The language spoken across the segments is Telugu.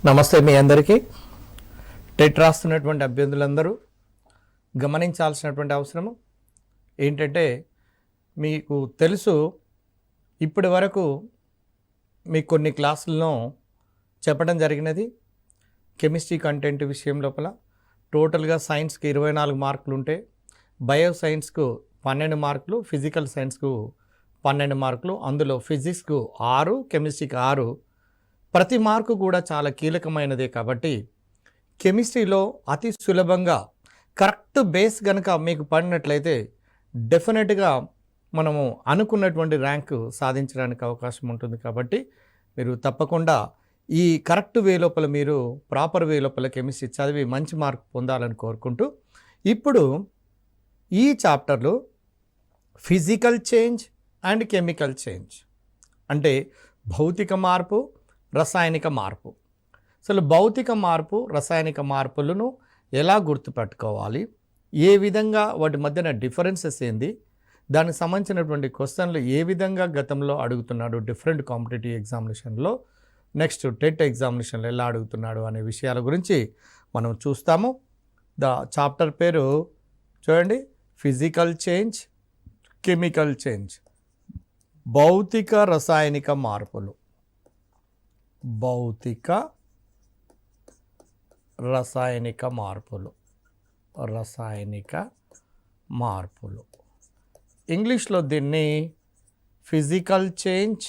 నమస్తే మీ అందరికీ. టెట్ రాస్తున్నటువంటి అభ్యర్థులందరూ గమనించాల్సినటువంటి అవసరము ఏంటంటే, మీకు తెలుసు ఇప్పటి వరకు మీకు కొన్ని క్లాసులను చెప్పడం జరిగినది. కెమిస్ట్రీ కంటెంట్ విషయం లోపల టోటల్గా సైన్స్కి 24 మార్కులు ఉంటే, బయో సైన్స్కు 12 మార్కులు, ఫిజికల్ సైన్స్కు 12 మార్కులు, అందులో ఫిజిక్స్కు 6, కెమిస్ట్రీకి 6. ప్రతి మార్కు కూడా చాలా కీలకమైనదే కాబట్టి కెమిస్ట్రీలో అతి సులభంగా కరెక్ట్ బేస్ కనుక మీకు పడినట్లయితే డెఫినెట్గా మనము అనుకున్నటువంటి ర్యాంకు సాధించడానికి అవకాశం ఉంటుంది. కాబట్టి మీరు తప్పకుండా ఈ కరెక్ట్ వే లోపల మీరు ప్రాపర్ వే లోపల కెమిస్ట్రీ చదివి మంచి మార్క్ పొందాలని కోరుకుంటూ, ఇప్పుడు ఈ చాప్టర్లో physical change and chemical change అంటే భౌతిక మార్పు, రసాయనిక మార్పు. అసలు భౌతిక మార్పు, రసాయనిక మార్పులను ఎలా గుర్తుపెట్టుకోవాలి, ఏ విధంగా వాటి మధ్యన డిఫరెన్సెస్ ఏంది, దానికి సంబంధించినటువంటి క్వశ్చన్లు ఏ విధంగా గతంలో అడుగుతున్నాడు డిఫరెంట్ కాంపిటేటివ్ ఎగ్జామినేషన్లో, నెక్స్ట్ టెట్ ఎగ్జామినేషన్లో ఎలా అడుగుతున్నాడు అనే విషయాల గురించి మనం చూస్తాము. చాప్టర్ పేరు చూడండి, ఫిజికల్ చేంజ్, కెమికల్ చేంజ్, భౌతిక రసాయనిక మార్పులు. భౌతిక రసాయనిక మార్పులు, రసాయనిక మార్పులు. ఇంగ్లీష్లో దీన్ని physical change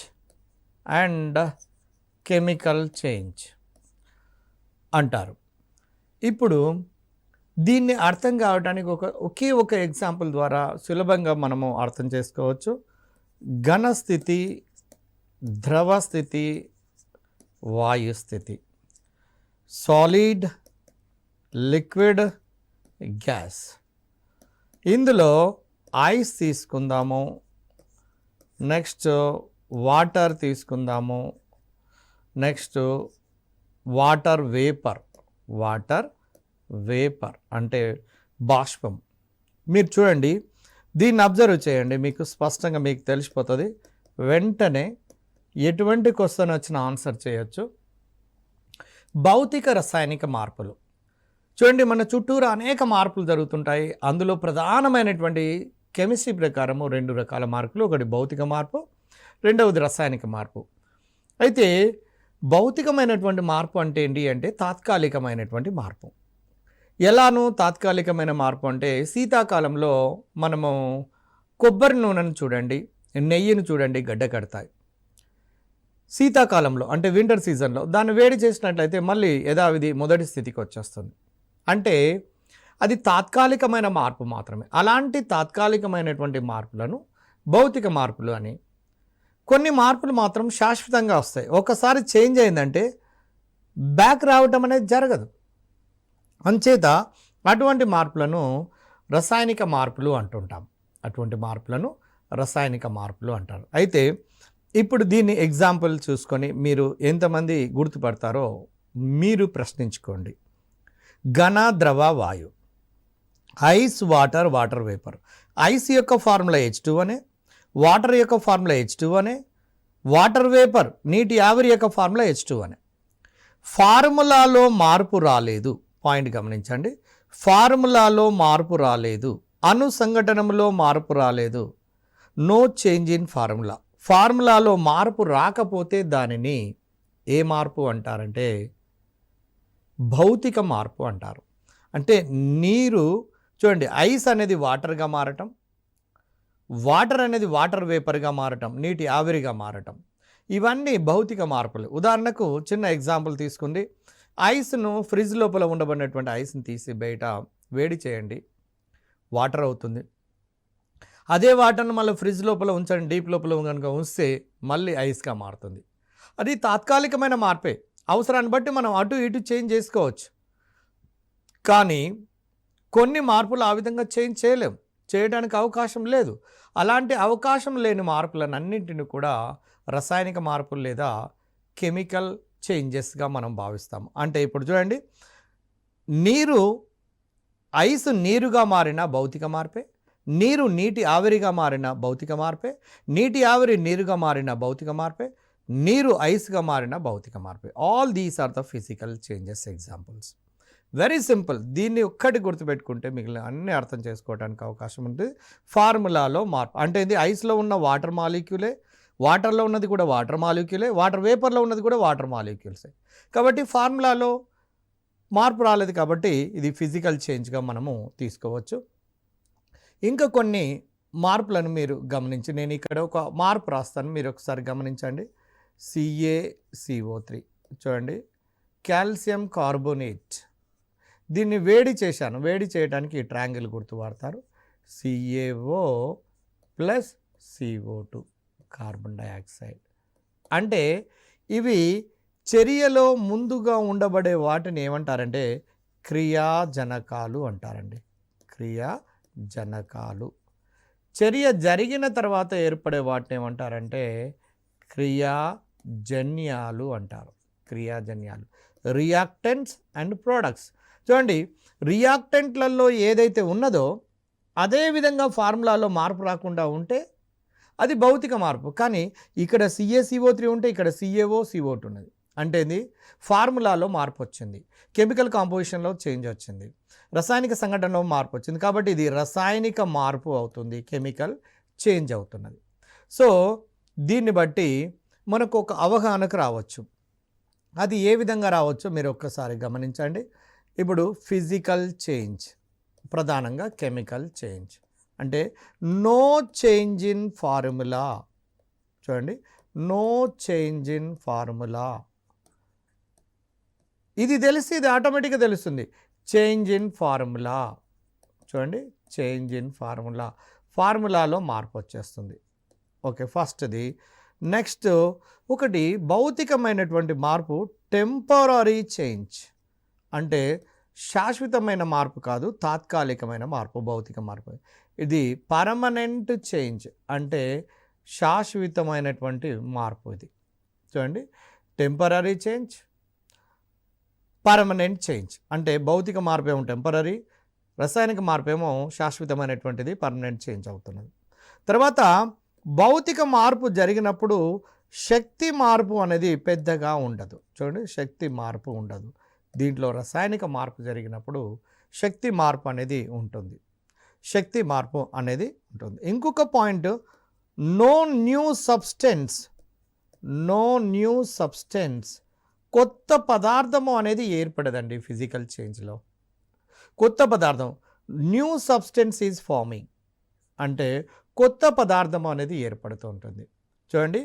and chemical change అంటారు. ఇప్పుడు దీన్ని అర్థం కావడానికి ఒకే ఒక ఎగ్జాంపుల్ ద్వారా సులభంగా మనము అర్థం చేసుకోవచ్చు. ఘనస్థితి, ద్రవస్థితి, వాయుస్థితి, సాలిడ్, లిక్విడ్, గ్యాస్. ఇందులో ఐస్ తీసుకుందాము, నెక్స్ట్ వాటర్ తీసుకుందాము, next water vapour. Water vapour అంటే బాష్పం. మీరు చూడండి, దీన్ని అబ్జర్వ్ చేయండి, మీకు స్పష్టంగా మీకు తెలిసిపోతుంది. వెంటనే ఎటువంటి క్వశ్చన్ వచ్చినా ఆన్సర్ చేయొచ్చు. భౌతిక రసాయనిక మార్పులు చూడండి, మన చుట్టూరు అనేక మార్పులు జరుగుతుంటాయి. అందులో ప్రధానమైనటువంటి కెమిస్ట్రీ ప్రకారము 2 రకాల మార్పులు. ఒకటి భౌతిక మార్పు, రెండవది రసాయనిక మార్పు. అయితే భౌతికమైనటువంటి మార్పు అంటే ఏంటి అంటే తాత్కాలికమైనటువంటి మార్పు. ఎలానూ తాత్కాలికమైన మార్పు అంటే, శీతాకాలంలో మనము కొబ్బరి నూనెను చూడండి, నెయ్యిని చూడండి, గడ్డ కడతాయి. శీతాకాలంలో అంటే వింటర్ సీజన్లో దాన్ని వేడి చేసినట్లయితే మళ్ళీ యథావిధి మొదటి స్థితికి వచ్చేస్తుంది. అంటే అది తాత్కాలికమైన మార్పు మాత్రమే. అలాంటి తాత్కాలికమైనటువంటి మార్పులను భౌతిక మార్పులు అని. కొన్ని మార్పులు మాత్రం శాశ్వతంగా వస్తాయి. ఒకసారి చేంజ్ అయిందంటే బ్యాక్ రావటం అనేది జరగదు. అంచేత అటువంటి మార్పులను రసాయనిక మార్పులు అంటుంటాం. అటువంటి మార్పులను రసాయనిక మార్పులు అంటారు. అయితే ఇప్పుడు దీన్ని ఎగ్జాంపుల్ చూసుకొని మీరు ఎంతమంది గుర్తుపడతారో మీరు ప్రశ్నించుకోండి. ఘన, ద్రవ, వాయు. Ice, water, water vapour. Ice యొక్క ఫార్ములా H2 అనే, వాటర్ యొక్క ఫార్ములా H2 అనే, వాటర్ వేపర్ నీటి ఆవిరి యొక్క ఫార్ములా H2 అనే. ఫార్ములాలో మార్పు రాలేదు. పాయింట్ గమనించండి, ఫార్ములాలో మార్పు రాలేదు, అణు సంఘటనలో మార్పు రాలేదు. No change in formula. ఫార్ములాలో మార్పు రాకపోతే దానిని ఏ మార్పు అంటారంటే భౌతిక మార్పు అంటారు. అంటే నీరు చూడండి, ఐస్ అనేది వాటర్గా మారటం, వాటర్ అనేది వాటర్ వేపర్గా మారటం, నీటి ఆవిరిగా మారటం, ఇవన్నీ భౌతిక మార్పులు. ఉదాహరణకు చిన్న ఎగ్జాంపుల్ తీసుకుంది. ఐస్ను ఫ్రిడ్జ్ లోపల ఉండబడినటువంటి ఐస్ని తీసి బయట వేడి చేయండి, వాటర్ అవుతుంది. అదే వాటర్ను మళ్ళీ ఫ్రిడ్జ్ లోపల ఉంచండి, డీప్ లోపల కనుక ఉంచితే మళ్ళీ ఐస్గా మారుతుంది. అది తాత్కాలికమైన మార్పే. అవసరాన్ని బట్టి మనం అటు ఇటు చేంజ్ చేసుకోవచ్చు. కానీ కొన్ని మార్పులు ఆ విధంగా చేంజ్ చేయలేం, చేయడానికి అవకాశం లేదు. అలాంటి అవకాశం లేని మార్పులన్నింటినీ కూడా రసాయనిక మార్పులు లేదా కెమికల్ చేంజెస్గా మనం భావిస్తాం. అంటే ఇప్పుడు చూడండి, నీరు, ఐస్ నీరుగా మారిన భౌతిక మార్పే, నీరు నీటి ఆవిరిగా మారిన భౌతిక మార్పే, నీటి ఆవిరి నీరుగా మారిన భౌతిక మార్పే, నీరు ఐస్గా మారిన భౌతిక మార్పు. All these are the physical changes examples. Very simple. దీన్ని ఒక్కటి గుర్తుపెట్టుకుంటే మిగిలిన అన్ని అర్థం చేసుకోవడానికి అవకాశం ఉంటుంది. ఫార్ములాలో మార్పు అంటే ఇది ఐస్లో ఉన్న వాటర్ మాలిక్యూలే, వాటర్లో ఉన్నది కూడా వాటర్ మాలిక్యూలే, వాటర్ వేపర్లో ఉన్నది కూడా వాటర్ మాలిక్యూల్సే. కాబట్టి ఫార్ములాలో మార్పు రాలేదు కాబట్టి ఇది ఫిజికల్ చేంజ్గా మనము తీసుకోవచ్చు. ఇంకా కొన్ని మార్పులను మీరు గమనించి, నేను ఇక్కడ ఒక మార్పు రాస్తాను, మీరు ఒకసారి గమనించండి. CaCO3 చూడండి, కాల్షియం కార్బోనేట్. దీన్ని వేడి చేశాను. వేడి చేయడానికి ఈ ట్రయాంగిల్ గుర్తు వాడతారు. CaO + CO2 carbon dioxide. అంటే ఇవి చర్యలో ముందుగా ఉండబడే వాటిని ఏమంటారంటే క్రియాజనకాలు అంటారండి. క్రియాజనకాలు. చర్య జరిగిన తర్వాత ఏర్పడే వాటిని ఏమంటారంటే క్రియాజన్యాలు అంటారు. క్రియాజన్యాలు, రియాక్టెంట్స్ అండ్ ప్రోడక్ట్స్. చూడండి, రియాక్టెంట్లలో ఏదైతే ఉన్నదో అదే విధంగా ఫార్ములాలో మార్పు రాకుండా ఉంటే అది భౌతిక మార్పు. కానీ ఇక్కడ CaCO3 ఉంటే ఇక్కడ CaO CO2 ఉన్నది. అంటే ఇది ఫార్ములాలో మార్పు వచ్చింది, కెమికల్ కాంపోజిషన్లో చేంజ్ వచ్చింది, రసాయనిక సంఘటనలో మార్పు వచ్చింది. కాబట్టి ఇది రసాయనిక మార్పు అవుతుంది, కెమికల్ చేంజ్ అవుతున్నది. సో దీన్ని బట్టి మనకు ఒక అవగాహనకు రావచ్చు. అది ఏ విధంగా రావచ్చో మీరు ఒక్కసారి గమనించండి. ఇప్పుడు ఫిజికల్ చేంజ్, ప్రధానంగా కెమికల్ చేంజ్ అంటే నో చేంజ్ ఇన్ ఫార్ములా. చూడండి, నో చేంజ్ ఇన్ ఫార్ములా. ఇది తెలిసి ఇది ఆటోమేటిక్గా తెలుస్తుంది. Change in formula. చూడండి, చేంజ్ ఇన్ ఫార్ములా, ఫార్ములాలో మార్పు వచ్చేస్తుంది. ఓకే, ఫస్ట్ది. నెక్స్ట్ ఒకటి భౌతికమైనటువంటి మార్పు, టెంపరరీ చేంజ్. అంటే శాశ్వతమైన మార్పు కాదు, తాత్కాలికమైన మార్పు, భౌతిక మార్పు. ఇది పర్మనెంట్ చేంజ్ అంటే శాశ్వతమైనటువంటి మార్పు. ఇది చూడండి, టెంపరరీ చేంజ్, పర్మనెంట్ చేంజ్. అంటే భౌతిక మార్పు ఏమో టెంపరరీ, రసాయనిక మార్పు ఏమో శాశ్వతమైనటువంటిది, పర్మనెంట్ చేంజ్ అవుతున్నది. తర్వాత భౌతిక మార్పు జరిగినప్పుడు శక్తి మార్పు అనేది పెద్దగా ఉండదు. చూడండి, శక్తి మార్పు ఉండదు. దీంట్లో రసాయనిక మార్పు జరిగినప్పుడు శక్తి మార్పు అనేది ఉంటుంది. శక్తి మార్పు అనేది ఉంటుంది. ఇంకొక point, no new substance. No new substance, కొత్త పదార్థము అనేది ఏర్పడదండి ఫిజికల్ చేంజ్లో. కొత్త పదార్థం, న్యూ సబ్స్టెన్స్ ఈజ్ ఫార్మింగ్ అంటే కొత్త పదార్థం అనేది ఏర్పడుతూ ఉంటుంది. చూడండి,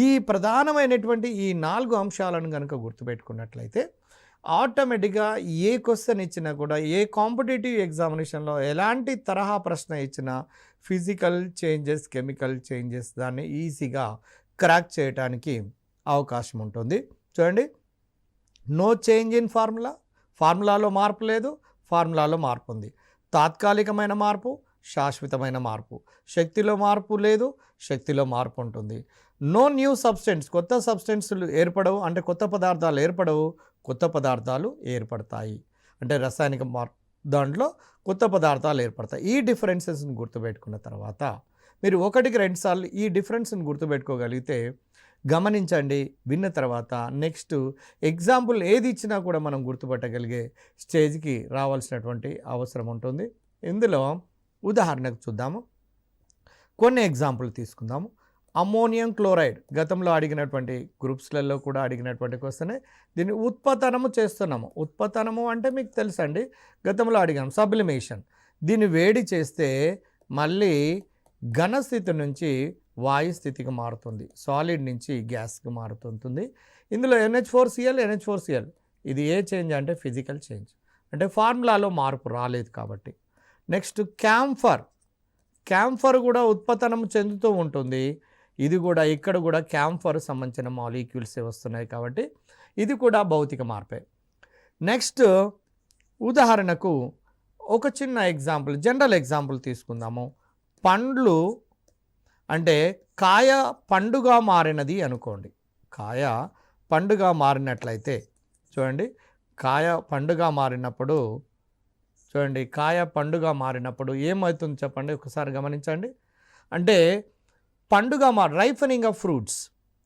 ఈ ప్రధానమైనటువంటి ఈ 4 అంశాలను కనుక గుర్తుపెట్టుకున్నట్లయితే ఆటోమేటిక్గా ఏ క్వశ్చన్ ఇచ్చినా కూడా, ఏ కాంపిటేటివ్ ఎగ్జామినేషన్లో ఎలాంటి తరహా ప్రశ్న ఇచ్చినా ఫిజికల్ చేంజెస్, కెమికల్ చేంజెస్ దాన్ని ఈజీగా క్రాక్ చేయడానికి అవకాశం ఉంటుంది. చూడండి, నో చేంజ్ ఇన్ ఫార్ములా, ఫార్ములాలో మార్పు లేదు, ఫార్ములాలో మార్పు ఉంది. తాత్కాలికమైన మార్పు, శాశ్వతమైన మార్పు. శక్తిలో మార్పు లేదు, శక్తిలో మార్పు ఉంటుంది. నో న్యూ సబ్స్టెన్స్, కొత్త సబ్స్టెన్స్లు ఏర్పడవు అంటే కొత్త పదార్థాలు ఏర్పడవు, కొత్త పదార్థాలు ఏర్పడతాయి. అంటే రసాయనిక మార్పు దాంట్లో కొత్త పదార్థాలు ఏర్పడతాయి. ఈ డిఫరెన్సెస్ని గుర్తుపెట్టుకున్న తర్వాత మీరు 1కి 2 సార్లు ఈ డిఫరెన్స్ని గుర్తుపెట్టుకోగలిగితే గమనించండి. విన్న తర్వాత నెక్స్ట్ ఎగ్జాంపుల్ ఏది ఇచ్చినా కూడా మనం గుర్తుపట్టగలిగే స్టేజ్కి రావాల్సినటువంటి అవసరం ఉంటుంది. ఇందులో ఉదాహరణకు చూద్దాము, కొన్ని ఎగ్జాంపుల్ తీసుకుందాము. అమ్మోనియం క్లోరైడ్ గతంలో అడిగినటువంటి గ్రూప్స్లలో కూడా అడిగినటువంటి క్వశ్చనే. దీన్ని ఉత్పతనము చేస్తున్నాము. ఉత్పతనము అంటే మీకు తెలుసండి, గతంలో అడిగాము, సబ్లిమేషన్. దీన్ని వేడి చేస్తే మళ్ళీ ఘనస్థితి నుంచి వాయు స్థితికి మారుతుంది, సాలిడ్ నుంచి గ్యాస్కి మారుతుంటుంది. ఇందులో NH4Cl ఇది ఏ చేంజ్ అంటే ఫిజికల్ చేంజ్, అంటే ఫార్ములాలో మార్పు రాలేదు కాబట్టి. నెక్స్ట్ క్యాంఫర్ కూడా ఉత్పతనం చెందుతూ ఉంటుంది. ఇది కూడా ఇక్కడ కూడా క్యాంఫర్ సంబంధించిన మాలిక్యూల్సే వస్తున్నాయి కాబట్టి ఇది కూడా భౌతిక మార్పే. నెక్స్ట్ ఉదాహరణకు ఒక చిన్న ఎగ్జాంపుల్, జనరల్ ఎగ్జాంపుల్ తీసుకుందాము. పండ్లు అంటే కాయ పండుగా మారినది అనుకోండి. కాయ పండుగా మారినట్లయితే చూడండి, కాయ పండుగా మారినప్పుడు చూడండి, కాయ పండుగా మారినప్పుడు ఏమవుతుంది చెప్పండి, ఒకసారి గమనించండి. అంటే పండుగ రైఫనింగ్ ఆఫ్ ఫ్రూట్స్,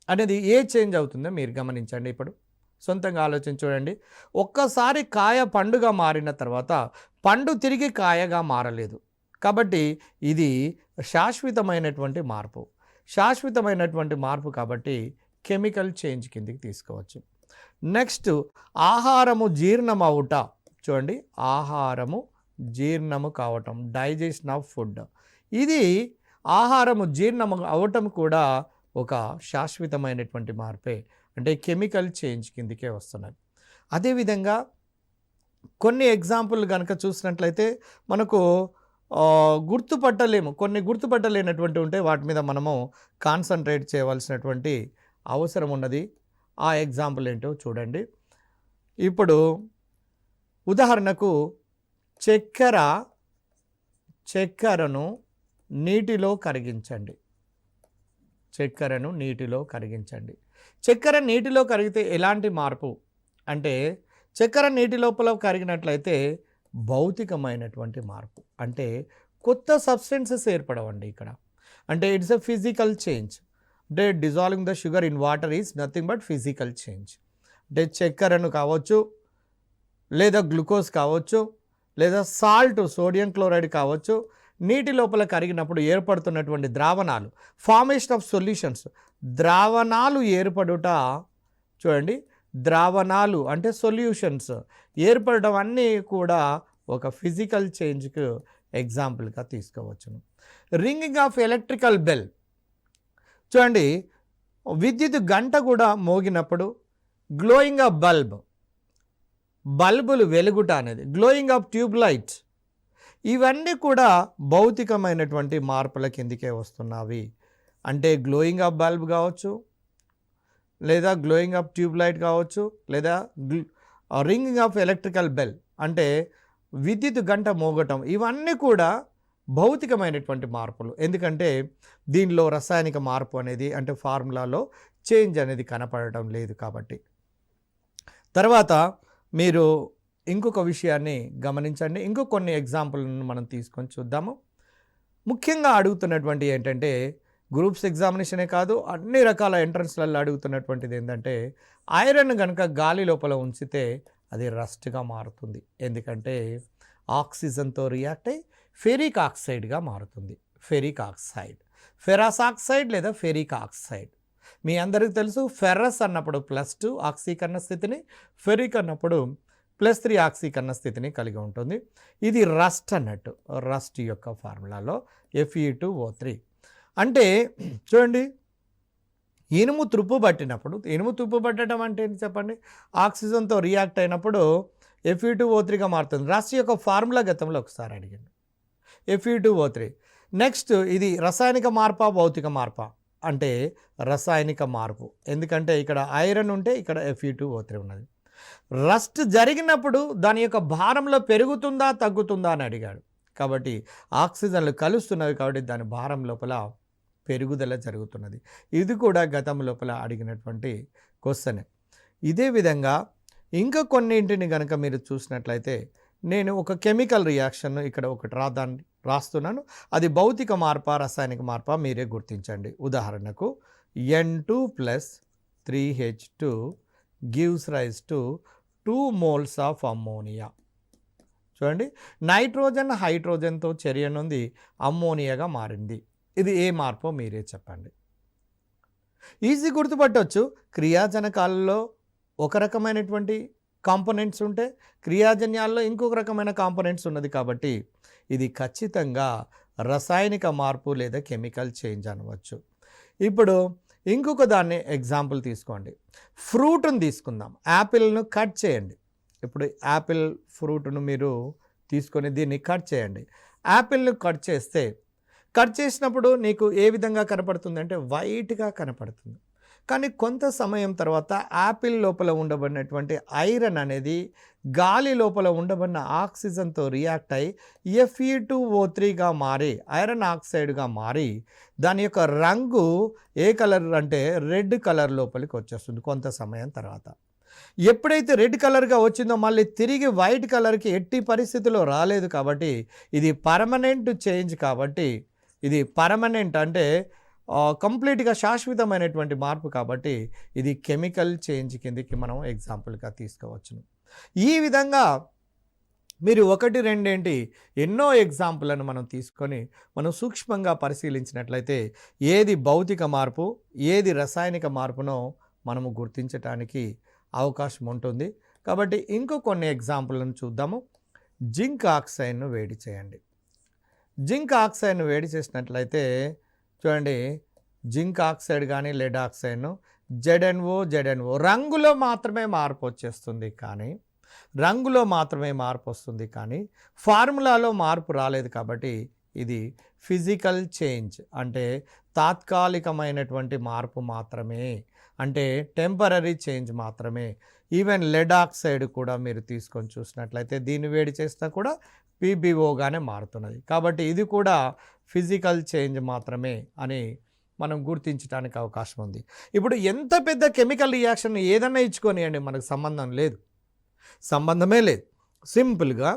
అనేది ఏ చేంజ్ అవుతుందో మీరు గమనించండి. ఇప్పుడు సొంతంగా ఆలోచన చూడండి. ఒక్కసారి కాయ పండుగా మారిన తర్వాత పండు తిరిగి కాయగా మారలేదు. కాబట్టి ఇది శాశ్వతమైనటువంటి మార్పు. శాశ్వతమైనటువంటి మార్పు కాబట్టి కెమికల్ చేంజ్ కిందికి తీసుకోవచ్చు. నెక్స్ట్ ఆహారము జీర్ణమవుట. చూడండి, ఆహారము జీర్ణము కావటం, డైజెషన్ ఆఫ్ ఫుడ్. ఇది ఆహారము జీర్ణము అవటం కూడా ఒక శాశ్వతమైనటువంటి మార్పే, అంటే కెమికల్ చేంజ్ కిందికే వస్తున్నాయి. అదేవిధంగా కొన్ని ఎగ్జాంపుల్ కనుక చూసినట్లయితే మనకు గుర్తుపట్టలేము, కొన్ని గుర్తుపట్టలేనటువంటి ఉంటే వాటి మీద మనము కాన్సన్ట్రేట్ చేయవలసినటువంటి అవసరం ఉన్నది. ఆ ఎగ్జాంపుల్ ఏంటో చూడండి. ఇప్పుడు ఉదాహరణకు చక్కెరను నీటిలో కరిగించండి. చక్కెరను నీటిలో కరిగించండి. చక్కెర నీటిలో కరిగితే ఎలాంటి మార్పు అంటే, చక్కెర నీటి లోపల కరిగినట్లయితే భౌతికమైనటువంటి మార్పు, అంటే కొత్త సబ్స్టెన్సెస్ ఏర్పడవండి ఇక్కడ. అంటే ఇట్స్ ఎ ఫిజికల్ చేంజ్. అంటే dissolving the sugar in water is nothing but physical change. అంటే చక్కెరను కావచ్చు, లేదా గ్లూకోజ్ కావచ్చు, లేదా సాల్ట్ సోడియం క్లోరైడ్ కావచ్చు, నీటి లోపల కరిగినప్పుడు ఏర్పడుతున్నటువంటి ద్రావణాలు, ఫార్మేషన్ ఆఫ్ సొల్యూషన్స్, ద్రావణాలు ఏర్పడుట. చూడండి, ద్రావణాలు అంటే సొల్యూషన్స్ ఏర్పడడం అన్నీ కూడా ఒక ఫిజికల్ చేంజ్కు ఎగ్జాంపుల్గా తీసుకోవచ్చును. Ringing of electrical bell. చూడండి, విద్యుత్ గంట కూడా మోగినప్పుడు గ్లోయింగ్ ఆఫ్ బల్బులు వెలుగుట అనేది, గ్లోయింగ్ ఆఫ్ ట్యూబ్ లైట్, ఇవన్నీ కూడా భౌతికమైనటువంటి మార్పుల కిందికే వస్తున్నవి. అంటే గ్లోయింగ్ ఆఫ్ బల్బ్ కావచ్చు, లేదా గ్లోయింగ్ ఆఫ్ ట్యూబ్ లైట్ కావచ్చు, లేదా రింగింగ్ ఆఫ్ ఎలక్ట్రికల్ బెల్ అంటే విద్యుత్ గంట మోగటం, ఇవన్నీ కూడా భౌతికమైనటువంటి మార్పులు. ఎందుకంటే దీనిలో రసాయనిక మార్పు అనేది, అంటే ఫార్ములాలో చేంజ్ అనేది కనపడటం లేదు కాబట్టి. తర్వాత మీరు ఇంకొక విషయాన్ని గమనించండి. ఇంకో కొన్ని ఎగ్జాంపుల్ను మనం తీసుకొని చూద్దాము. ముఖ్యంగా అడుగుతున్నటువంటి ఏంటంటే, గ్రూప్స్ ఎగ్జామినేషనే కాదు, అన్ని రకాల ఎంట్రన్స్లలో అడుగుతున్నటువంటిది ఏంటంటే, ఐరన్ కనుక గాలి లోపల ఉంచితే అది రస్ట్గా మారుతుంది. ఎందుకంటే ఆక్సిజన్తో రియాక్ట్ అయ్యి ఫెరిక్ ఆక్సైడ్గా మారుతుంది. ఫెరిక్ ఆక్సైడ్, ఫెరస్ ఆక్సైడ్ లేదా ఫెరిక్ ఆక్సైడ్. మీ అందరికీ తెలుసు, ఫెర్రస్ అన్నప్పుడు +2 ఆక్సీకరణ స్థితిని, ఫెరిక్ అన్నప్పుడు +3 ఆక్సీకరణ స్థితిని కలిగి ఉంటుంది. ఇది రస్ట్ అన్నట్టు. రస్ట్ యొక్క ఫార్ములాలో Fe2O3. అంటే చూడండి, ఇనుము తుప్పు పట్టినప్పుడు, ఇనుము తుప్పు పట్టడం అంటే ఏంటి చెప్పండి, ఆక్సిజన్తో రియాక్ట్ అయినప్పుడు Fe2O3గా మారుతుంది. రస్ట్ యొక్క ఫార్ములా గతంలో ఒకసారి అడిగాను, Fe2O3. నెక్స్ట్, ఇది రసాయనిక మార్పా భౌతిక మార్పా అంటే రసాయనిక మార్పు. ఎందుకంటే ఇక్కడ ఐరన్ ఉంటే ఇక్కడ Fe2O3 ఉన్నది. రస్ట్ జరిగినప్పుడు దాని యొక్క భారంలో పెరుగుతుందా తగ్గుతుందా అని అడిగాడు. కాబట్టి ఆక్సిజన్లు కలుస్తున్నవి కాబట్టి దాని భారం లోపల పెరుగుదల జరుగుతున్నది. ఇది కూడా గతం లోపల అడిగినటువంటి క్వశ్చన్. ఇదే విధంగా ఇంకా కొన్నింటిని కనుక మీరు చూసినట్లయితే, నేను ఒక కెమికల్ రియాక్షన్ ఇక్కడ ఒకటి రాస్తున్నాను. అది భౌతిక మార్పా రసాయనిక మార్పా మీరే గుర్తించండి. ఉదాహరణకు N2+3H2 gives rise to 2 moles of ammonia. చూడండి, నైట్రోజన్ హైడ్రోజన్తో చర్య నుండి అమ్మోనియాగా మారింది. ఇది ఏ మార్పో మీరే చెప్పండి. ఈజీ గుర్తుపట్టవచ్చు. క్రియాజనకాలలో ఒక రకమైనటువంటి కాంపోనెంట్స్ ఉంటే క్రియాజన్యాల్లో ఇంకొక రకమైన కాంపోనెంట్స్ ఉన్నది కాబట్టి ఇది ఖచ్చితంగా రసాయనిక మార్పు లేదా కెమికల్ చేంజ్ అనవచ్చు. ఇప్పుడు ఇంకొక దాన్ని ఎగ్జాంపుల్ తీసుకోండి. ఫ్రూట్ను తీసుకుందాం. యాపిల్ను కట్ చేయండి. ఇప్పుడు యాపిల్ ఫ్రూట్ను మీరు తీసుకొని దీన్ని కట్ చేయండి. యాపిల్ను కట్ చేసినప్పుడు నీకు ఏ విధంగా కనపడుతుంది అంటే వైట్గా కనపడుతుంది. కానీ కొంత సమయం తర్వాత యాపిల్ లోపల ఉండబడినటువంటి ఐరన్ అనేది గాలి లోపల ఉండబడిన ఆక్సిజన్తో రియాక్ట్ అయి Fe2O3గా మారి ఐరన్ ఆక్సైడ్గా మారి దాని యొక్క రంగు ఏ కలర్ అంటే రెడ్ కలర్ లోపలికి వచ్చేస్తుంది కొంత సమయం తర్వాత. ఎప్పుడైతే రెడ్ కలర్గా వచ్చిందో మళ్ళీ తిరిగి వైట్ కలర్కి ఎట్టి పరిస్థితిలో రాలేదు. కాబట్టి ఇది పర్మనెంట్ చేంజ్. కాబట్టి ఇది పర్మనెంట్ అంటే కంప్లీట్గా శాశ్వతమైనటువంటి మార్పు కాబట్టి ఇది కెమికల్ చేంజ్ కిందకి మనం ఎగ్జాంపుల్గా తీసుకోవచ్చును. ఈ విధంగా మీరు 1, 2 ఏంటి ఎన్నో ఎగ్జాంపుల్లను మనం తీసుకొని మనం సూక్ష్మంగా పరిశీలించినట్లయితే ఏది భౌతిక మార్పు, ఏది రసాయనిక మార్పునో మనము గుర్తించటానికి అవకాశం ఉంటుంది. కాబట్టి ఇంకో కొన్ని ఎగ్జాంపుల్లను చూద్దాము. జింక్ ఆక్సైడ్ను వేడి చేయండి. జింక్ ఆక్సైడ్ను వేడి చేసినట్లయితే చూడండి, జింక్ ఆక్సైడ్ కానీ లెడ్ ఆక్సైడ్ను ZnO రంగులో మాత్రమే మార్పు వచ్చేస్తుంది, కానీ ఫార్ములాలో మార్పు రాలేదు. కాబట్టి ఇది ఫిజికల్ చేంజ్, అంటే తాత్కాలికమైనటువంటి మార్పు మాత్రమే, అంటే టెంపరరీ చేంజ్ మాత్రమే. ఈవెన్ లెడ్ ఆక్సైడ్ కూడా మీరు తీసుకొని చూసినట్లయితే దీన్ని వేడి చేసినా కూడా PbOగానే మారుతున్నది. కాబట్టి ఇది కూడా ఫిజికల్ చేంజ్ మాత్రమే అని మనం గుర్తించడానికి అవకాశం ఉంది. ఇప్పుడు ఎంత పెద్ద కెమికల్ రియాక్షన్ ఏదన్నా ఇచ్చుకొనియండి, మనకు సంబంధమే లేదు. సింపుల్గా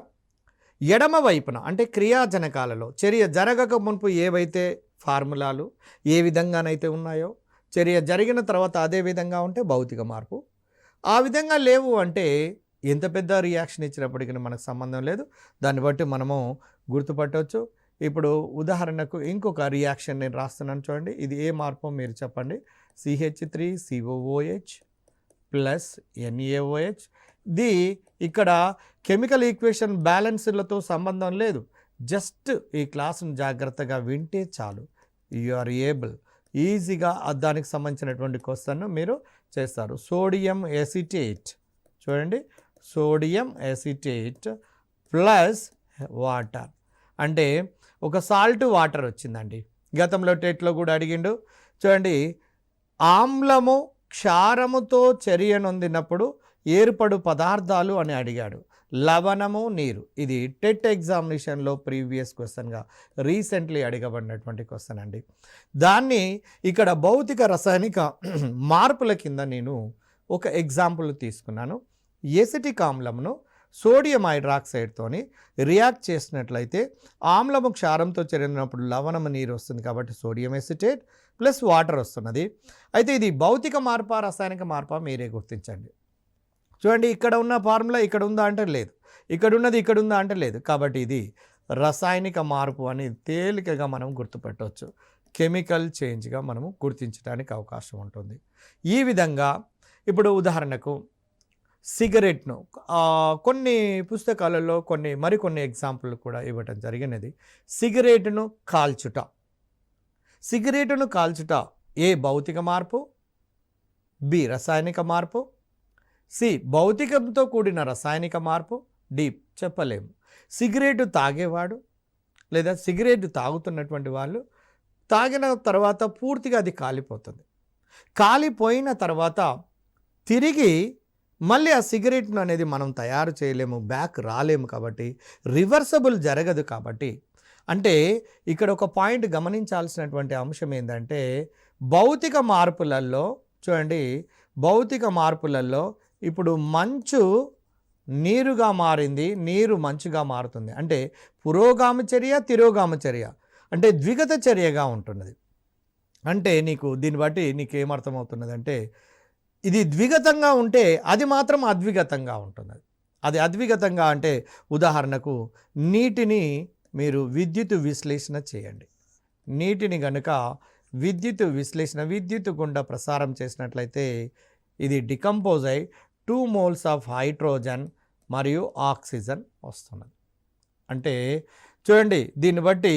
ఎడమ వైపున అంటే క్రియాజనకాలలో చర్య జరగక మునుపు ఏవైతే ఫార్ములాలు ఏ విధంగానైతే ఉన్నాయో, చర్య జరిగిన తర్వాత అదే విధంగా ఉంటే భౌతిక మార్పు, ఆ విధంగా లేవు అంటే ఎంత పెద్ద రియాక్షన్ ఇచ్చినప్పటికీ మనకు సంబంధం లేదు. దాన్ని బట్టి మనము గుర్తుపట్టవచ్చు. ఇప్పుడు ఉదాహరణకు ఇంకొక రియాక్షన్ నేను రాస్తున్నాను చూడండి. ఇది ఏ మార్పు మీరు చెప్పండి. CH3COOH plus NaOH. ఇది ఇక్కడ కెమికల్ ఈక్వేషన్ బ్యాలెన్స్లతో సంబంధం లేదు. జస్ట్ ఈ క్లాసును జాగ్రత్తగా వింటే చాలు, యు ఆర్ ఏబుల్ ఈజీగా దానికి సంబంధించినటువంటి క్వశ్చన్ను మీరు చేస్తారు. సోడియం ఎసిటేట్ చూడండి, సోడియం ఎసిటేట్ ప్లస్ వాటర్ అంటే ఒక సాల్ట్ వాటర్ వచ్చిందండి. గతంలో టెట్లో కూడా అడిగిండు చూడండి, ఆమ్లము క్షారముతో చర్య నొందినప్పుడు ఏర్పడు పదార్థాలు అని అడిగాడు. లవణము, నీరు. ఇది టెట్ ఎగ్జామినేషన్లో ప్రీవియస్ క్వశ్చన్గా రీసెంట్లీ అడగబడినటువంటి క్వశ్చన్ అండి. దాన్ని ఇక్కడ భౌతిక రసాయనిక మార్పుల కింద నేను ఒక ఎగ్జాంపుల్ తీసుకున్నాను. ఎసిటిక్ ఆమ్లమును సోడియం హైడ్రాక్సైడ్తోని రియాక్ట్ చేసినట్లయితే ఆమ్లము క్షారంతో చేరినప్పుడు లవణము, నీరు వస్తుంది. కాబట్టి సోడియం ఎసిటేట్ ప్లస్ వాటర్ వస్తున్నది. అయితే ఇది భౌతిక మార్పా రసాయనిక మార్పా మీరే గుర్తించండి. చూడండి, ఇక్కడ ఉన్న ఫార్ములా ఇక్కడ ఉందా అంటే లేదు, ఇక్కడ ఉన్నది ఇక్కడ ఉందా అంటే లేదు. కాబట్టి ఇది రసాయనిక మార్పు అని తేలికగా మనం గుర్తుపెట్టవచ్చు. కెమికల్ చేంజ్గా మనము గుర్తించడానికి అవకాశం ఉంటుంది. ఈ విధంగా ఇప్పుడు ఉదాహరణకు సిగరెట్ను కొన్ని పుస్తకాలలో మరికొన్ని ఎగ్జాంపుల్ కూడా ఇవ్వటం జరిగినది. సిగరెట్ను కాల్చుట ఏ భౌతిక మార్పు, బి రసాయనిక మార్పు, సి భౌతికంతో కూడిన రసాయనిక మార్పు, డి చెప్పలేము. సిగరెట్ తాగేవాడు లేదా సిగరెట్ తాగుతున్నటువంటి వాళ్ళు తాగిన తర్వాత పూర్తిగా అది కాలిపోతుంది. కాలిపోయిన తర్వాత తిరిగి మళ్ళీ ఆ సిగరెట్ను అనేది మనం తయారు చేయలేము, బ్యాక్ రాలేము. కాబట్టి రివర్సబుల్ జరగదు. కాబట్టి అంటే ఇక్కడ ఒక పాయింట్ గమనించాల్సినటువంటి అంశం ఏంటంటే భౌతిక మార్పులలో చూడండి, భౌతిక మార్పులలో ఇప్పుడు మంచు నీరుగా మారింది, నీరు మంచుగా మారుతుంది. అంటే పురోగామి చర్య, తిరోగామి చర్య అంటే ద్విగత చర్యగా ఉంటున్నది. అంటే దీన్ని బట్టి నీకేమర్థమవుతున్నది అంటే ఇది ద్విగతంగా ఉంటే అది మాత్రం అద్విగతంగా ఉంటున్నది. అది అద్విగతంగా అంటే ఉదాహరణకు నీటిని మీరు విద్యుత్ విశ్లేషణ చేయండి. నీటిని గనుక విద్యుత్ గుండా ప్రసారం చేసినట్లయితే ఇది డికంపోజ్ అయి 2 moles ఆఫ్ హైడ్రోజన్ మరియు ఆక్సిజన్ వస్తున్నది. అంటే చూడండి, దీన్ని బట్టి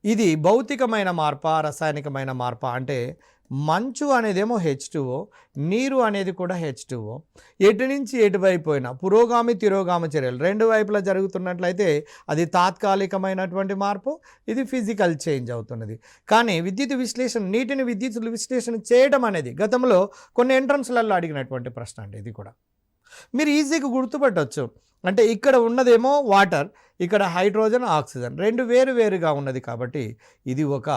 ఇది భౌతికమైన మార్పా రసాయనికమైన మార్పా అంటే మంచు అనేదేమో H2O, నీరు అనేది కూడా H2O. ఎటు నుంచి ఎటువైపు అయినా పురోగామి తిరోగామి చర్యలు రెండు వైపులా జరుగుతున్నట్లయితే అది తాత్కాలికమైనటువంటి మార్పు, ఇది ఫిజికల్ చేంజ్ అవుతున్నది. కానీ నీటిని విద్యుత్ విశ్లేషణ చేయడం అనేది గతంలో కొన్ని ఎంట్రన్స్లలో అడిగినటువంటి ప్రశ్న అండి. ఇది కూడా మీరు ఈజీగా గుర్తుపట్టవచ్చు. అంటే ఇక్కడ ఉన్నదేమో వాటర్, ఇక్కడ హైడ్రోజన్, ఆక్సిజన్ రెండు వేరుగా ఉన్నది. కాబట్టి ఇది ఒక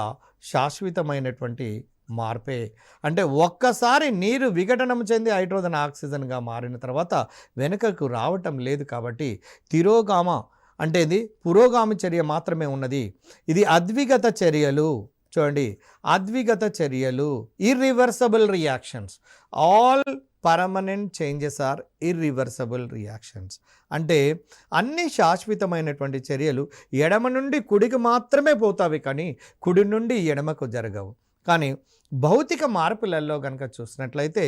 శాశ్వతమైనటువంటి మార్పే. అంటే ఒక్కసారి నీరు విఘటనం చెంది హైడ్రోజన్ ఆక్సిజన్గా మారిన తర్వాత వెనుకకు రావటం లేదు. కాబట్టి తిరోగామ అంటే ఇది పురోగామి చర్య మాత్రమే ఉన్నది. ఇది అద్విగత చర్యలు చూడండి, అద్విగత చర్యలు, irreversible reactions. All permanent changes are irreversible reactions. అంటే అన్ని శాశ్వతమైనటువంటి చర్యలు ఎడమ నుండి కుడికి మాత్రమే పోతావి, కానీ కుడి నుండి ఎడమకు జరగవు. కానీ భౌతిక మార్పులలో కనుక చూసినట్లయితే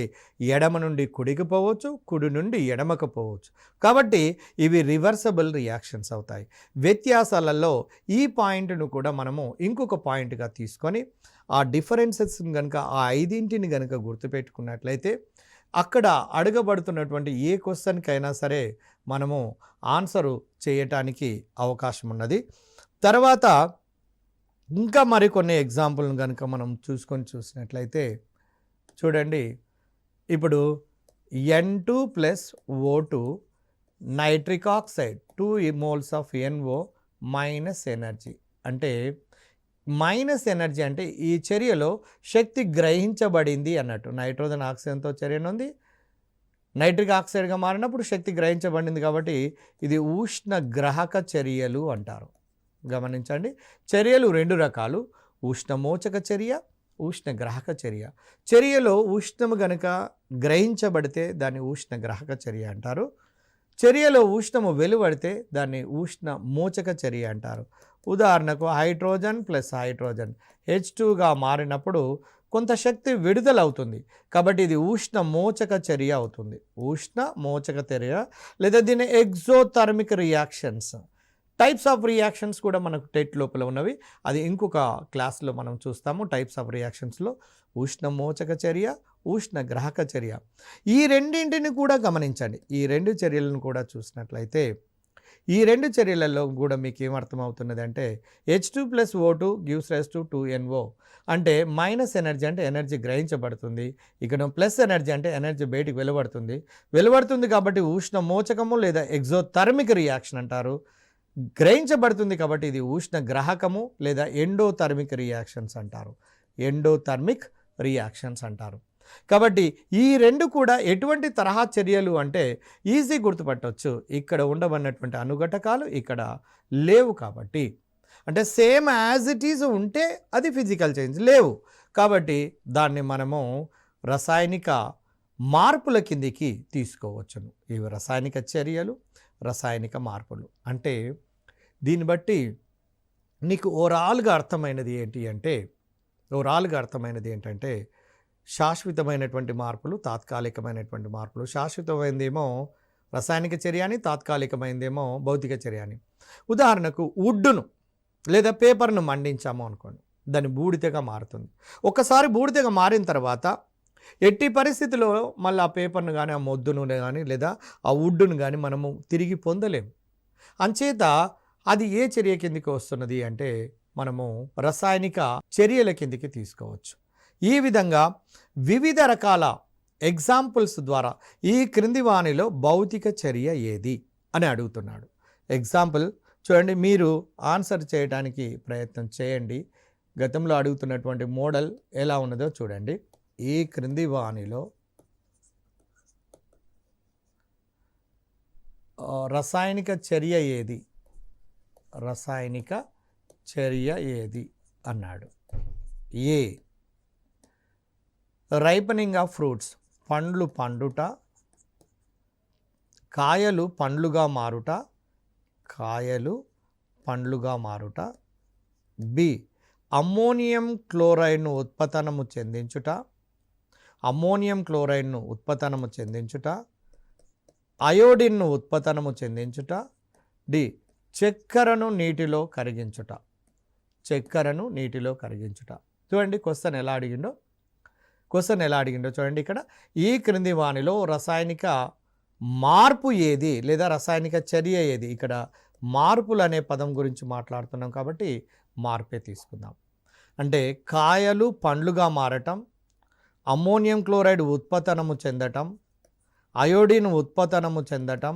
ఎడమ నుండి కుడికి పోవచ్చు, కుడి నుండి ఎడమకు పోవచ్చు. కాబట్టి ఇవి రివర్సబుల్ రియాక్షన్స్ అవుతాయి. వ్యత్యాసాలలో ఈ పాయింట్ను కూడా మనము ఇంకొక పాయింట్గా తీసుకొని ఆ డిఫరెన్సెస్ని కనుక ఆ 5ంటిని కనుక గుర్తుపెట్టుకున్నట్లయితే అక్కడ అడగబడుతున్నటువంటి ఏ క్వశ్చన్కైనా సరే మనము ఆన్సరు చేయటానికి అవకాశం ఉన్నది. తర్వాత ఇంకా మరికొన్ని ఎగ్జాంపుల్ని కనుక మనం చూసినట్లయితే చూడండి, ఇప్పుడు N2 + O2 nitric oxide 2 moles of NO minus energy. అంటే మైనస్ ఎనర్జీ అంటే ఈ చర్యలో శక్తి గ్రహించబడింది అన్నట్టు. నైట్రోజన్ ఆక్సిజన్తో చర్యనుంది, నైట్రిక్ ఆక్సైడ్గా మారినప్పుడు శక్తి గ్రహించబడింది. కాబట్టి ఇది ఉష్ణ గ్రహక చర్యలు అంటారు. గమనించండి, చర్యలు 2 రకాలు, ఉష్ణమోచక చర్య, ఉష్ణగ్రాహక చర్య. చర్యలో ఉష్ణము గనుక గ్రహించబడితే దాన్ని ఉష్ణగ్రాహక చర్య అంటారు. చర్యలో ఉష్ణము వెలువడితే దాన్ని ఉష్ణ మోచక చర్య అంటారు. ఉదాహరణకు హైడ్రోజన్ ప్లస్ హైడ్రోజన్ H2గా మారినప్పుడు కొంత శక్తి విడుదలవుతుంది, కాబట్టి ఇది ఉష్ణ మోచక చర్య అవుతుంది. ఉష్ణ మోచక చర్య లేదా దీన్ని exothermic reactions. Types of reactions కూడా మనకు టెట్ లోపల ఉన్నవి, అది ఇంకొక క్లాస్లో మనం చూస్తాము. టైప్స్ ఆఫ్ రియాక్షన్స్లో ఉష్ణమోచక చర్య, ఉష్ణగ్రాహక చర్య, ఈ రెండింటిని కూడా గమనించండి. ఈ 2 చర్యలను కూడా చూసినట్లయితే ఈ 2 చర్యలలో కూడా మీకు ఏమర్థమవుతున్నది అంటే H2 + O2 gives rise to 2NO. అంటే మైనస్ ఎనర్జీ అంటే ఎనర్జీ గ్రహించబడుతుంది, ఇక్కడ ప్లస్ ఎనర్జీ అంటే ఎనర్జీ బయటికి వెలువడుతుంది కాబట్టి ఉష్ణమోచకము లేదా ఎగ్జోథర్మిక్ రియాక్షన్ అంటారు. గ్రహించబడుతుంది కాబట్టి ఇది ఉష్ణ గ్రాహకము లేదా ఎండోథర్మిక్ రియాక్షన్స్ అంటారు. ఎండోథర్మిక్ రియాక్షన్స్ అంటారు. కాబట్టి ఈ 2 కూడా ఎటువంటి తరహా చర్యలు అంటే ఈజీ గుర్తుపట్టవచ్చు. ఇక్కడ ఉండబడినటువంటి అనుఘటకాలు ఇక్కడ లేవు కాబట్టి, అంటే సేమ్ యాజ్ ఇట్ ఈజ్ ఉంటే అది ఫిజికల్ చేంజ్, లేవు కాబట్టి దాన్ని మనము రసాయనిక మార్పుల కిందికి తీసుకోవచ్చును. ఇవి రసాయనిక చర్యలు, రసాయనిక మార్పులు. అంటే దీన్ని బట్టి నీకు ఓవరాల్గా అర్థమైనది ఏంటంటే శాశ్వతమైనటువంటి మార్పులు, తాత్కాలికమైనటువంటి మార్పులు. శాశ్వతమైనదేమో రసాయనిక చర్య అని, తాత్కాలికమైనదేమో భౌతిక చర్య అని. ఉదాహరణకు వుడ్డును లేదా పేపర్ను మండించాము అనుకోండి, దాన్ని బూడిదగా మారుతుంది. ఒకసారి బూడిదగా మారిన తర్వాత ఎట్టి పరిస్థితిలో మళ్ళీ ఆ పేపర్ను కానీ, ఆ మొద్దును కానీ లేదా ఆ వుడ్డును కానీ మనము తిరిగి పొందలేము. అంచేత అది ఏ చర్య కిందికి వస్తున్నది అంటే మనము రసాయనిక చర్యల కిందికి తీసుకోవచ్చు. ఈ విధంగా వివిధ రకాల ఎగ్జాంపుల్స్ ద్వారా ఈ క్రింది వానిలో భౌతిక చర్య ఏది అని అడుగుతున్నాడు. ఎగ్జాంపుల్ చూడండి, మీరు ఆన్సర్ చేయడానికి ప్రయత్నం చేయండి. గతంలో అడుగుతున్నటువంటి మోడల్ ఎలా ఉన్నదో చూడండి. ఈ క్రింది వానిలో రసాయనిక చర్య ఏది అన్నాడు. ఏ, రైపనింగ్ ఆఫ్ ఫ్రూట్స్, పండ్లు పండుట, కాయలు పండ్లుగా మారుట. బి, అమ్మోనియం క్లోరైడ్ను ఉత్పతనము చెందించుట, అయోడిన్ను ఉత్పతనము చెందించుట. డి, చక్కెరను నీటిలో కరిగించుట. చూడండి క్వశ్చన్ ఎలా అడిగిండో చూడండి. ఇక్కడ ఈ క్రింది వానిలో రసాయనిక మార్పు ఏది లేదా రసాయనిక చర్య ఏది? ఇక్కడ మార్పులు అనే పదం గురించి మాట్లాడుతున్నాం కాబట్టి మార్పే తీసుకుందాం. అంటే కాయలు పండ్లుగా మారటం, అమ్మోనియం క్లోరైడ్ ఉత్పతనము చెందటం, అయోడిన్ ఉత్పతనము చెందటం,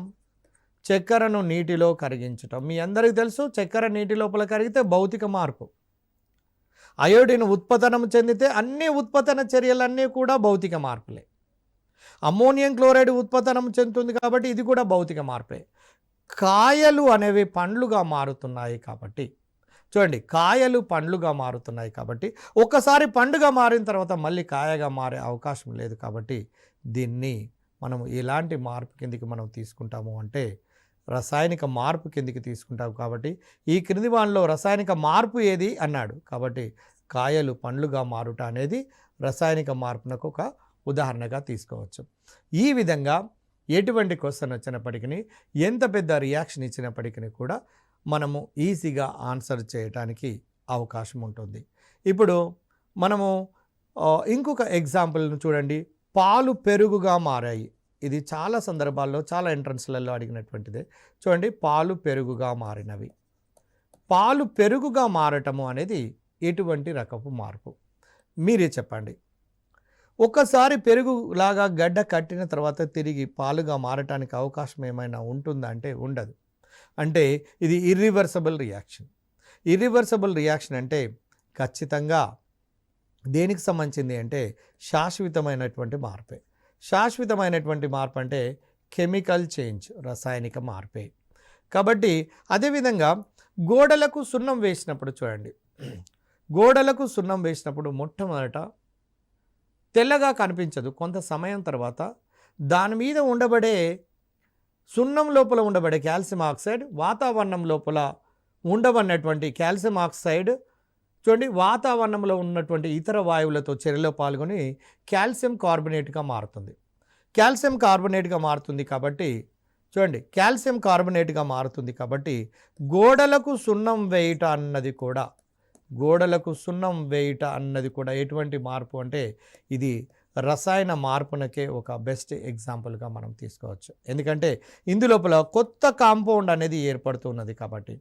చక్కెరను నీటిలో కరిగించటం. మీ అందరికీ తెలుసు, చక్కెర నీటి లోపల కరిగితే భౌతిక మార్పు. అయోడిన్ ఉత్పతనం చెందితే అన్ని ఉత్పతన చర్యలన్నీ కూడా భౌతిక మార్పులే. అమ్మోనియం క్లోరైడ్ ఉత్పతనం చెందుతుంది కాబట్టి ఇది కూడా భౌతిక మార్పే. కాయలు అనేవి పండ్లుగా మారుతున్నాయి కాబట్టి చూడండి, కాయలు పండ్లుగా మారుతున్నాయి కాబట్టి ఒక్కసారి పండుగ మారిన తర్వాత మళ్ళీ కాయగా మారే అవకాశం లేదు. కాబట్టి దీన్ని మనం ఎలాంటి మార్పు కిందికి మనం తీసుకుంటాము అంటే రసాయనిక మార్పు కిందికి తీసుకుంటాం. కాబట్టి ఈ క్రింది వానిలో రసాయనిక మార్పు ఏది అన్నాడు. కాబట్టి కాయలు పండ్లుగా మారుట అనేది రసాయనిక మార్పునకు ఒక ఉదాహరణగా తీసుకోవచ్చు. ఈ విధంగా ఎటువంటి క్వశ్చన్ వచ్చినప్పటికీ, ఎంత పెద్ద రియాక్షన్ ఇచ్చినప్పటికీ కూడా మనము ఈజీగా ఆన్సర్ చేయడానికి అవకాశం ఉంటుంది. ఇప్పుడు మనము ఇంకొక ఎగ్జాంపుల్ను చూడండి. పాలు పెరుగుగా మారాయి. ఇది చాలా సందర్భాల్లో చాలా ఎంట్రన్స్లలో అడిగినటువంటిదే. చూడండి, పాలు పెరుగుగా మారినవి. పాలు పెరుగుగా మారటము అనేది ఎటువంటి రకపు మార్పు మీరే చెప్పండి. ఒక్కసారి పెరుగులాగా గడ్డ కట్టిన తర్వాత తిరిగి పాలుగా మారటానికి అవకాశం ఏమైనా ఉంటుందా అంటే ఉండదు. అంటే ఇది ఇర్రివర్సబుల్ రియాక్షన్. ఇర్రివర్సబుల్ రియాక్షన్ అంటే ఖచ్చితంగా దేనికి సంబంధించింది అంటే శాశ్వతమైనటువంటి మార్పే. శాశ్వతమైనటువంటి మార్పు అంటే కెమికల్ చేంజ్, రసాయనిక మార్పే. కాబట్టి అదేవిధంగా గోడలకు సున్నం వేసినప్పుడు చూడండి, గోడలకు సున్నం వేసినప్పుడు మొట్టమొదట తెల్లగా కనిపించదు. కొంత సమయం తర్వాత దాని మీద ఉండబడే సున్నం లోపల ఉండబడే కాల్షియం ఆక్సైడ్, వాతావరణం లోపల ఉండబడినటువంటి కాల్షియం ఆక్సైడ్ చూడండి వాతావరణంలో ఉన్నటువంటి ఇతర వాయువులతో చర్యలో పాల్గొని కాల్షియం కార్బోనేట్గా మారుతుంది. కాల్షియం కార్బోనేట్గా మారుతుంది కాబట్టి చూడండి, కాల్షియం కార్బోనేట్గా మారుతుంది కాబట్టి గోడలకు సున్నం వేయుట అన్నది కూడా, గోడలకు సున్నం వేయుట అన్నది కూడా ఎటువంటి మార్పు అంటే ఇది రసాయన మార్పునకే ఒక బెస్ట్ ఎగ్జాంపుల్గా మనం తీసుకోవచ్చు. ఎందుకంటే ఇందులోపల కొత్త కాంపౌండ్ అనేది ఏర్పడుతున్నది. కాబట్టి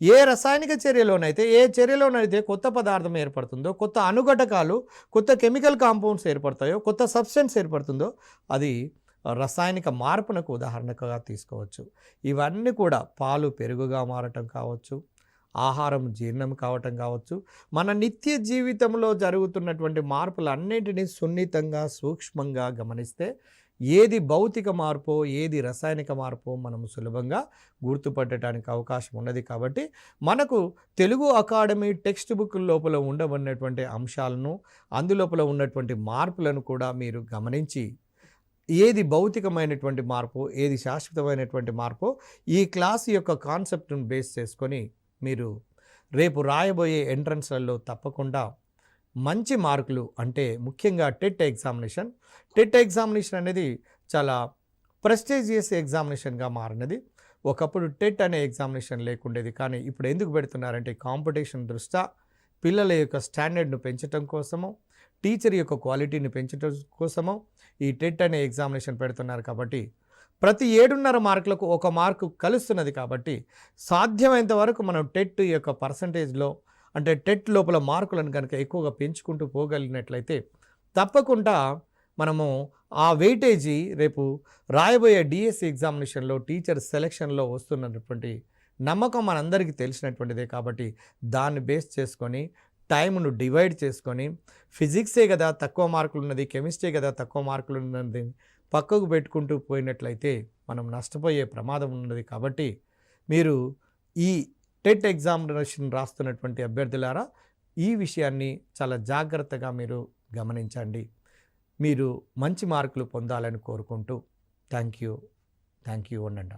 ఏ రసాయనిక చర్యలోనైతే, ఏ చర్యలోనైతే కొత్త పదార్థం ఏర్పడుతుందో, కొత్త అనుఘటకాలు, కొత్త కెమికల్ కాంపౌండ్స్ ఏర్పడతాయో, కొత్త సబ్స్టెన్స్ ఏర్పడుతుందో అది రసాయనిక మార్పునకు ఉదాహరణగా తీసుకోవచ్చు. ఇవన్నీ కూడా పాలు పెరుగుగా మారటం కావచ్చు, ఆహారం జీర్ణం కావటం కావచ్చు, మన నిత్య జీవితంలో జరుగుతున్నటువంటి మార్పులన్నింటినీ సున్నితంగా సూక్ష్మంగా గమనిస్తే ఏది భౌతిక మార్పో ఏది రసాయనిక మార్పో మనం సులభంగా గుర్తుపట్టడానికి అవకాశం ఉన్నది. కాబట్టి మనకు తెలుగు అకాడమీ టెక్స్ట్ బుక్ లోపల ఉండబడినటువంటి అంశాలను, అందులోపల ఉన్నటువంటి మార్పులను కూడా మీరు గమనించి ఏది భౌతికమైనటువంటి మార్పు ఏది శాశ్వతమైనటువంటి మార్పు ఈ క్లాస్ యొక్క కాన్సెప్ట్ను బేస్ చేసుకొని మీరు రేపు రాయబోయే ఎంట్రన్స్లలో తప్పకుండా మంచి మార్కులు, అంటే ముఖ్యంగా టెట్ ఎగ్జామినేషన్ అనేది చాలా ప్రెస్టీజియస్ ఎగ్జామినేషన్గా మారినది. ఒకప్పుడు టెట్ అనే ఎగ్జామినేషన్ లేకుండేది, కానీ ఇప్పుడు ఎందుకు పెడుతున్నారంటే కాంపిటీషన్ దృష్ట్యా పిల్లల యొక్క స్టాండర్డ్ను పెంచడం కోసము, టీచర్ యొక్క క్వాలిటీని పెంచడం కోసము ఈ టెట్ అనే ఎగ్జామినేషన్ పెడుతున్నారు. కాబట్టి ప్రతి 7.5 మార్కులకు 1 మార్కు కలుస్తున్నది. కాబట్టి సాధ్యమైనంత వరకు మనం టెట్ యొక్క పర్సంటేజ్లో, అంటే టెట్ లోపల మార్కులను కనుక ఎక్కువగా పెంచుకుంటూ పోగలిగినట్లయితే తప్పకుండా మనము ఆ వెయిటేజీ రేపు రాయబోయే డిఎస్సి ఎగ్జామినేషన్లో టీచర్ సెలక్షన్లో వస్తున్నటువంటి నమ్మకం మనందరికీ తెలిసినటువంటిదే. కాబట్టి దాన్ని బేస్ చేసుకొని టైంను డివైడ్ చేసుకొని ఫిజిక్సే కదా తక్కువ మార్కులు ఉన్నది, కెమిస్ట్రీ కదా తక్కువ మార్కులు ఉన్నది పక్కకు పెట్టుకుంటూ పోయినట్లయితే మనం నష్టపోయే ప్రమాదం ఉన్నది. కాబట్టి మీరు ఈ టెట్ ఎగ్జామినేషన్ రాస్తున్నటువంటి అభ్యర్థులారా ఈ విషయాన్ని చాలా జాగ్రత్తగా మీరు గమనించండి. మీరు మంచి మార్కులు పొందాలని కోరుకుంటూ థ్యాంక్ యూ ఉండండి.